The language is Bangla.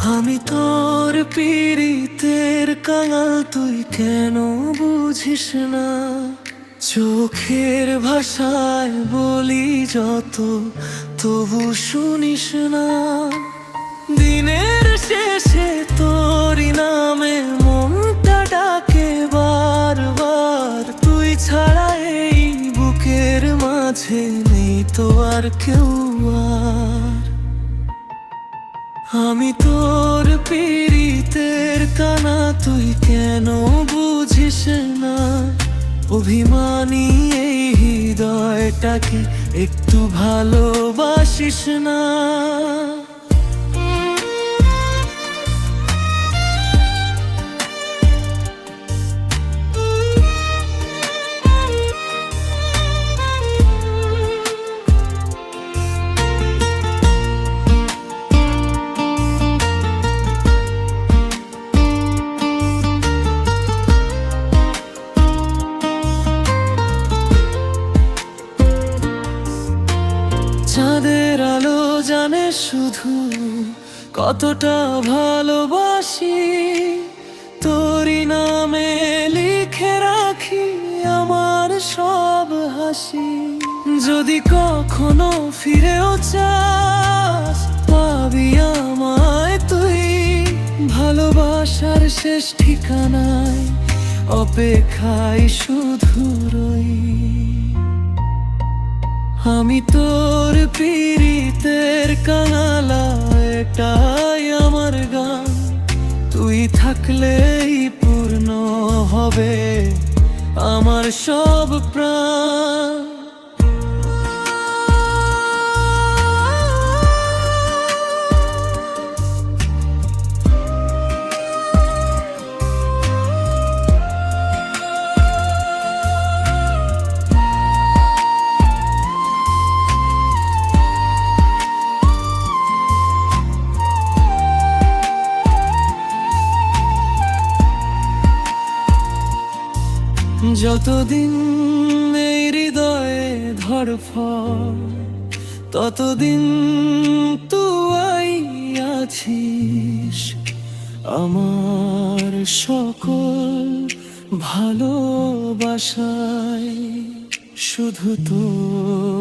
আমি তোর পীড়িতের কাঙাল, তুই কেন বুঝিস না? চোখের ভাষায় বলি যত, তবু শুনিস না। দিনের শেষে তোরই নামে মনটা ডাকে বারবার, তুই ছাড়া এই বুকের মাঝে নেই তো আর কেউ আর। আমি তোর পীড়িতের কানা, তুই কেন বুঝিস না? অভিমানী এই হৃদয়টাকে একটু ভালোবাসিস না? চাঁদের আলো জানে শুধু কতটা ভালোবাসি, তোরই নামে লিখে রাখি আমার সব হাসি। যদি কখনো ফিরেও চাস, পাবি আমায় তুই ভালোবাসার শেষ ঠিকানায়, অপেক্ষায় শুধু রই। আমি তোর পীড়িতের কাঙালা, এটাই আমার গান। তুই থাকলেই পূর্ণ হবে আমার সব প্রাণ। যতদিন এই হৃদয়ে ধড়ফড়, ততদিন তুই আছিস আমার সকল ভালোবাসায়। শুধু তোর